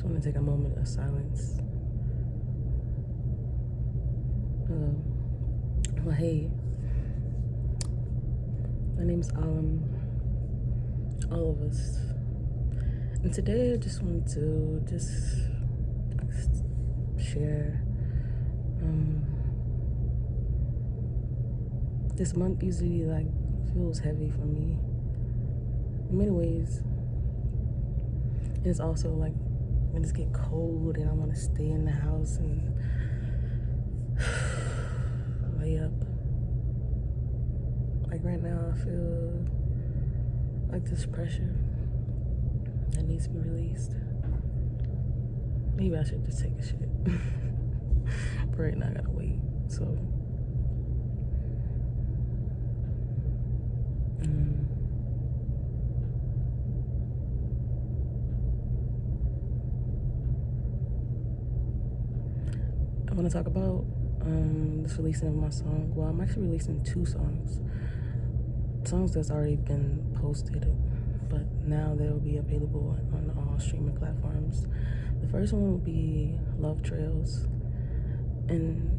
want to take a moment of silence. Well, hey, my name's all of us, and today I just wanted to share. This month usually feels heavy for me in many ways. And it's also when it's get cold and I want to stay in the house and lay up. Like right now, I feel like this pressure that needs to be released. Maybe I should just take a shit. But right now I gotta wait. So I want to talk about this releasing of my song. Well, I'm actually releasing 2 songs that's already been posted, but now they'll be available on all streaming platforms. The first one will be Love Trails, and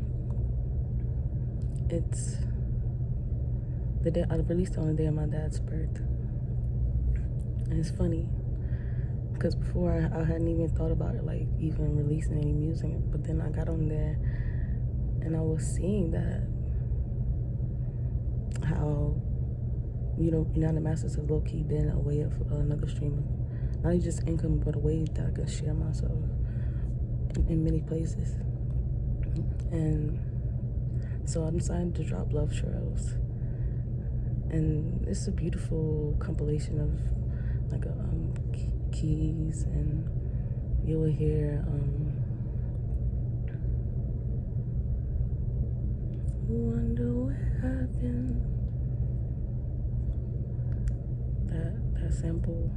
it's the day I released it on the day of my dad's birth. And it's funny because before I hadn't even thought about even releasing any music, but then I got on there and I was seeing that how United Masters has low-key been a way of another stream of not just income, but a way that I can share myself in many places. And so I decided to drop Love Trails, and it's a beautiful compilation of keys, and you will hear wonder what happened, that sample.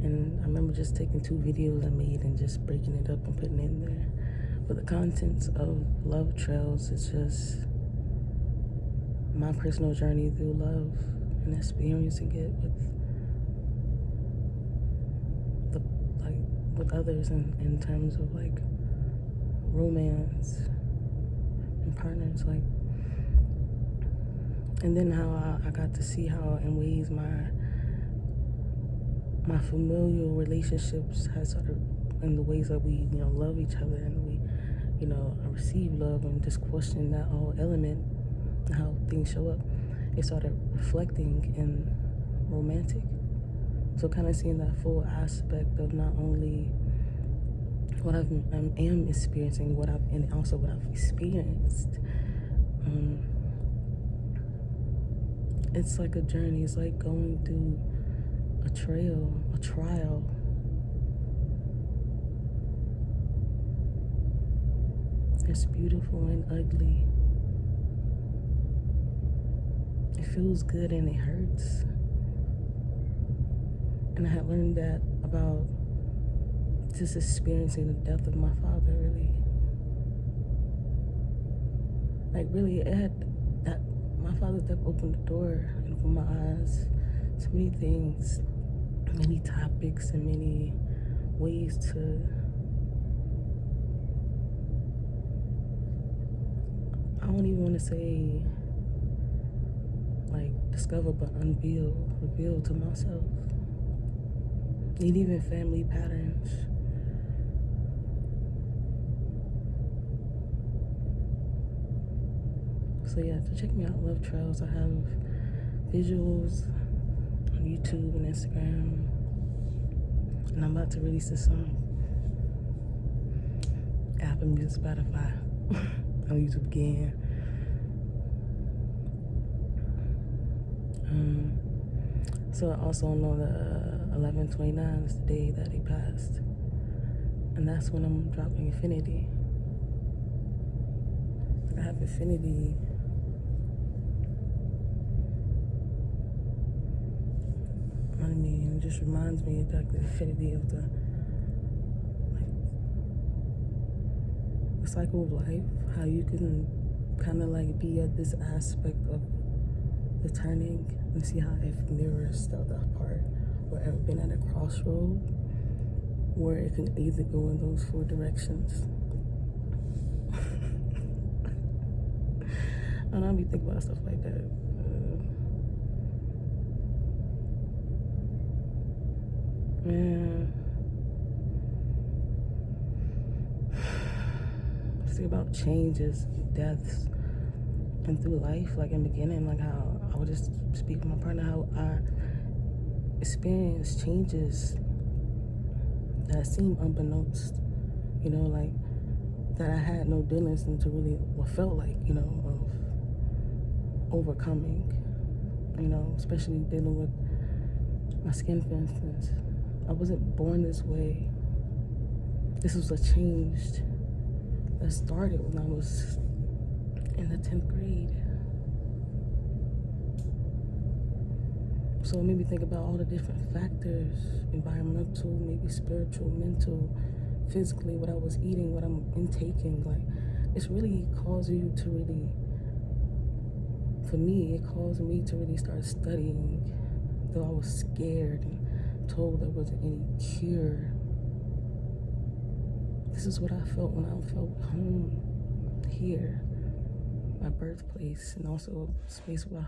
And I remember just taking 2 videos I made and just breaking it up and putting it in there. But the contents of Love Trails is just my personal journey through love and experiencing it with others in terms of romance and partners, and then how I got to see how in ways my familial relationships has sort of, in the ways that we love each other and we receive love, and just question that whole element and how things show up, it started reflecting in romantic. So kind of seeing that full aspect of not only what I am experiencing, and also what I've experienced. It's like a journey. It's like going through a trial. It's beautiful and ugly. It feels good and it hurts. And I had learned that about just experiencing the death of my father, really. Really, it had that. My father's death opened the door and opened my eyes to many things, many topics, and many ways to I don't even want to say discover, but reveal to myself. And even family patterns. So yeah, to check me out, Love Trails. I have visuals on YouTube and Instagram, and I'm about to release this song. Apple Music, Spotify, on YouTube again. So I also know that 11/29 is the day that he passed, and that's when I'm dropping Infinity. I have Infinity. It just reminds me of the infinity of the cycle of life, how you can kind of be at this aspect of the turning, and see how if mirrors still that part or ever been at a crossroad, where it can either go in those four directions. And I'll be thinking about stuff like that. Man. See about changes, deaths, and through life, like in the beginning, like how I would just speak with my partner, how I experienced changes that seemed unbeknownst, you know, like that I had no dealings into really what felt like, you know, of overcoming, you know, especially dealing with my skin, for instance. I wasn't born this way. This was a change that started when I was in the 10th grade. So it made me think about all the different factors, environmental, maybe spiritual, mental, physically, what I was eating, what I'm intaking. Like, it's really caused you to really, for me, it caused me to really start studying, though I was scared and told there wasn't any cure. This is what I felt when I felt home here, my birthplace, and also a space where I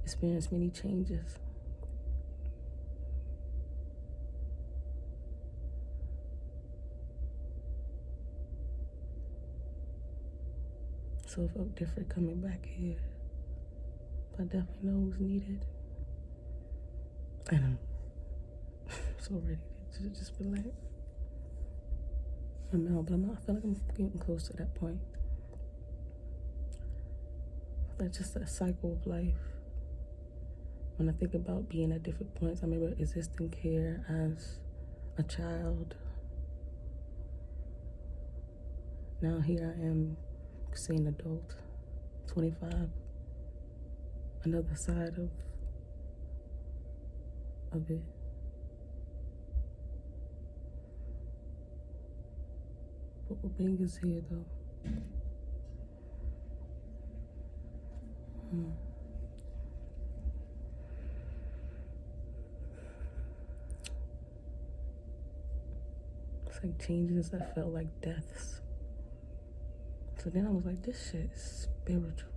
experienced many changes. So it felt different coming back here, but I definitely know it was needed. And I'm so ready to just be like, I'm out, but I feel like I'm getting close to that point. That's just a cycle of life. When I think about being at different points, I remember existing here as a child. Now here I am, say an adult, 25, another side of it. What will bring us here, though? It's like changes that felt like deaths. So then I was like, this shit is spiritual.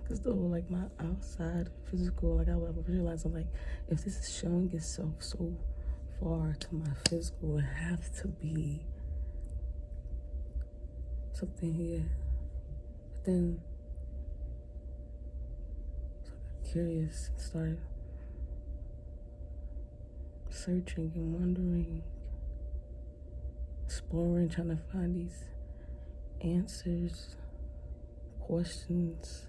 Because though, like, my outside physical, like, I was realizing, like, if this is showing itself so far to my physical, it has to be something here. But then I got curious and started searching and wondering, exploring, trying to find these answers, questions.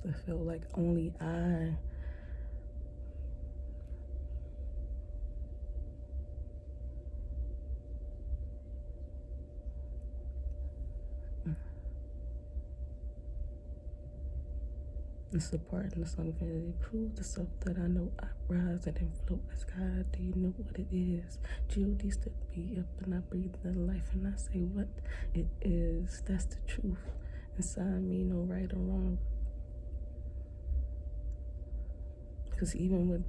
I felt like only I It's the part in the song Infinity. Prove the self that I know I rise and then float as God. Do you know what it is? G.O.D. stood me up and I breathe the life and I say what it is. That's the truth inside me, no right or wrong. Because even with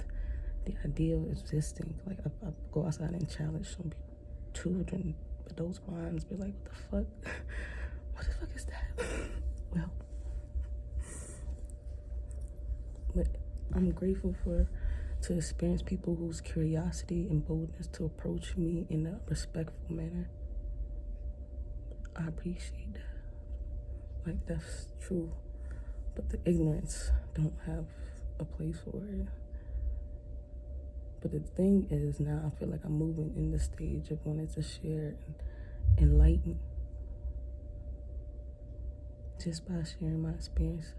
the idea of existing, like I go outside and challenge some children with those minds, be like, what the fuck? What the fuck is that? Well, but I'm grateful to experience people whose curiosity and boldness to approach me in a respectful manner. I appreciate that. Like, that's true. But the ignorance don't have a place for it. But the thing is, now I feel like I'm moving in the stage of wanting to share and enlighten just by sharing my experiences.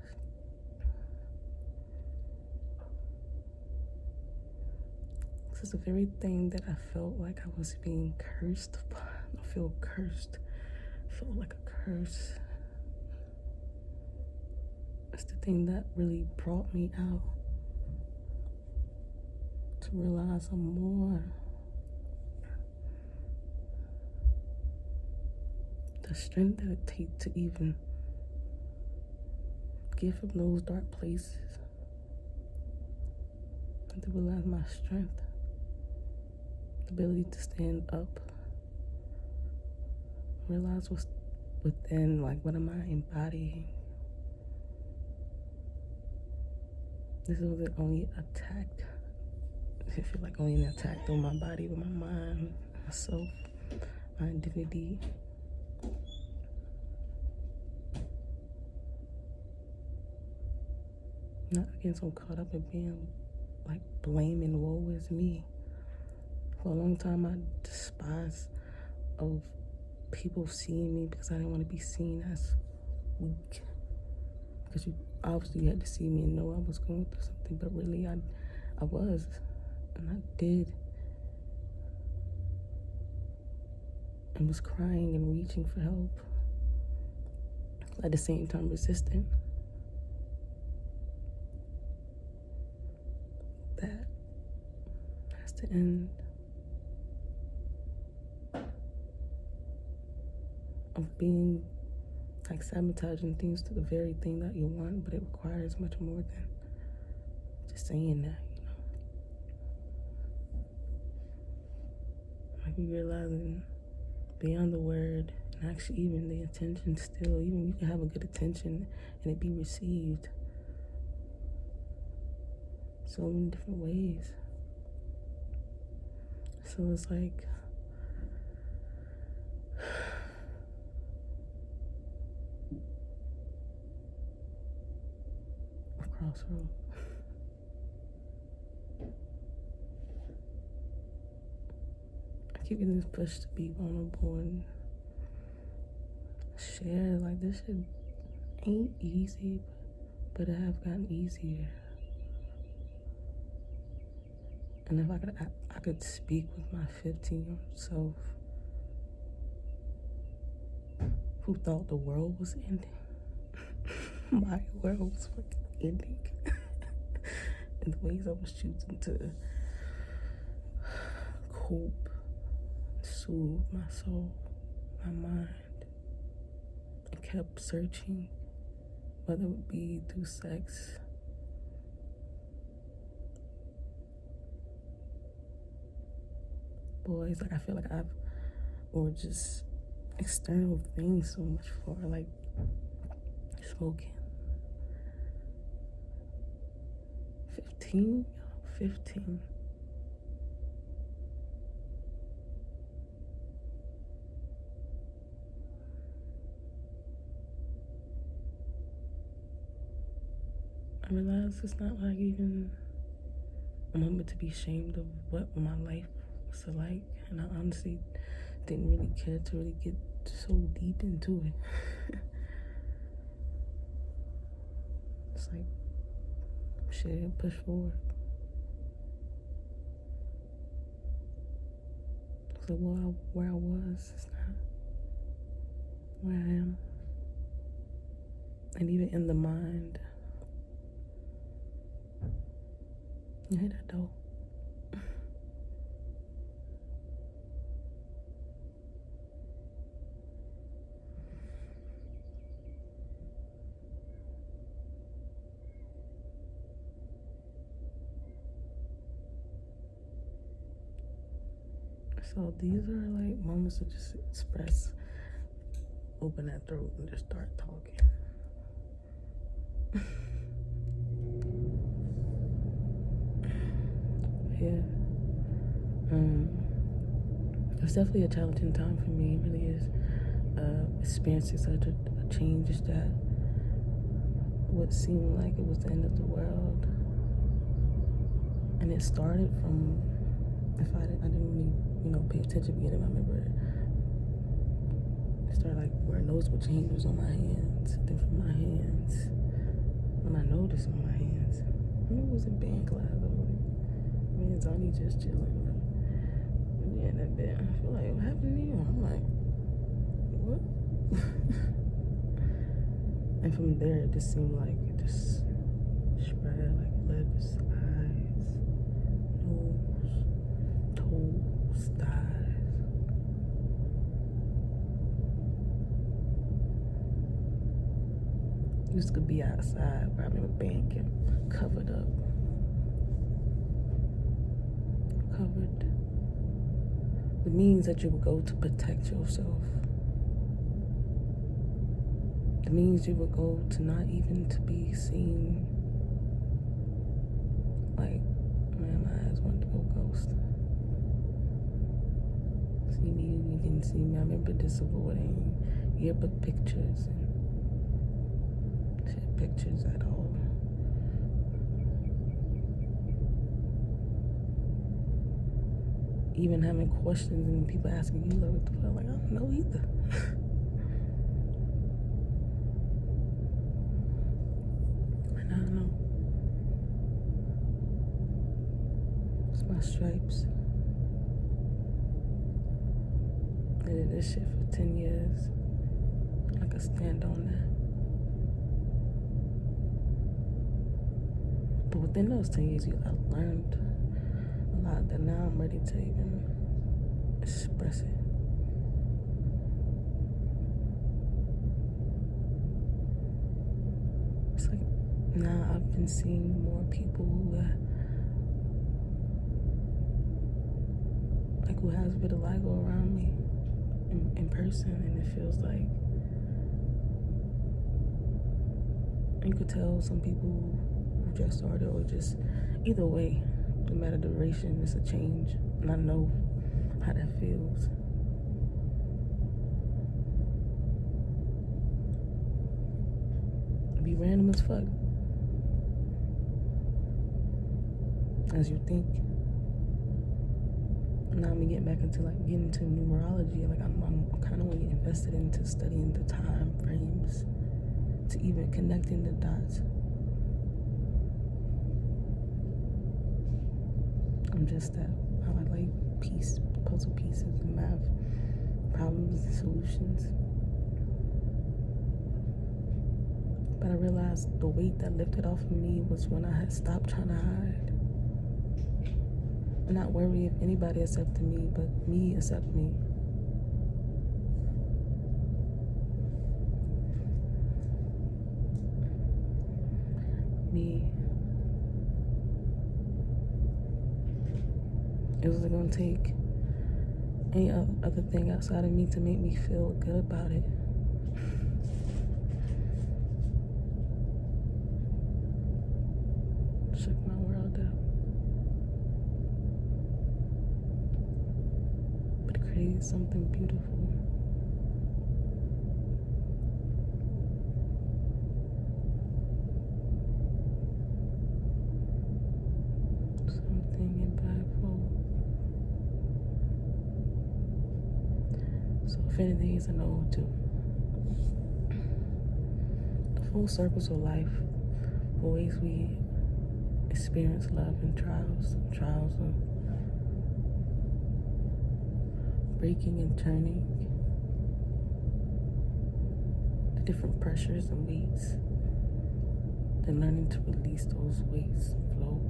This is the very thing that I felt like I was being cursed upon. I feel cursed. I felt like a curse. It's the thing that really brought me out to realize I'm more. The strength that it takes to even get from those dark places to realize my strength, the ability to stand up, realize what's within, like what am I embodying. This wasn't only attacked. I feel like only an attack on my body, but my mind, myself, my identity. Not getting so caught up in being like blaming woe is me. For a long time I despised of people seeing me because I didn't want to be seen as weak. Because you obviously had to see me and know I was going through something, but really I was, and I did. And was crying and reaching for help. At the same time resistant. That has to end. Of being like sabotaging things to the very thing that you want, but it requires much more than just saying that, you know. Like you realizing beyond the word, and actually even the intention still, even you can have a good intention and it be received so many different ways. So it's like a crossroad. I keep getting this push to be vulnerable and share, like this shit ain't easy, but it have gotten easier. And if I could speak with my 15-year-old self who thought the world was ending. My world was fucking ending. And the ways I was choosing to cope, soothe my soul, my mind, and kept searching, whether it would be through sex, boys, like I feel like or just external things so much for, like smoking. 15. I realized it's not like even a moment to be ashamed of what my life was like, and I honestly didn't really care to really get so deep into it. It's like, shit, push forward. So where I was, it's not where I am. And even in the mind, you hear that though? So these are like moments to just express, open that throat and just start talking. Yeah. It's definitely a challenging time for me. It really is. Experiencing such a change that would seem like it was the end of the world. And it started from, I didn't really, pay attention beginning. I remember it started like where noticeable change was on my hands. Then from my hands, when I noticed on my hands, it was a band class. I was like, me and Zonnie just chilling. Yeah, that bit. I feel like, what happened to you? I'm like, what? And from there, it just seemed like it just spread, like lips, eyes, nose, toes, thighs. Used to be outside where I remember being covered up. covered. The means that you would go to protect yourself. The means you would go to not even to be seen. Like, man, my eyes wanted to go ghost. See me, you can see me. I remember this avoiding yearbook pictures and shit pictures at all. Even having questions and people asking you, like, what the fuck? Like, I don't know either. And I don't know. It's my stripes. I did this shit for 10 years. I can stand on that. But within those 10 years, I learned a lot that now I'm ready to even express it. It's like now I've been seeing more people who has vitiligo around me in person, and it feels like you could tell some people who just started, or just either way, no matter the duration, it's a change, and I know how that feels. It'd be random as fuck, as you think. Now I'm getting back into getting into numerology. Like I'm kind of want to get invested into studying the time frames, to even connecting the dots. I'm just that. I like puzzle pieces and math problems and solutions. But I realized the weight that lifted off of me was when I had stopped trying to hide. And not worry if anybody accepted me, but me accept me. Me. It was gonna take any other thing outside of me to make me feel good about it. Shook my world up. But it created something beautiful. Something impactful. So if anything is an ode to the full circles of life, the ways we experience love and trials of breaking and turning, the different pressures and weights, then learning to release those weights, flow.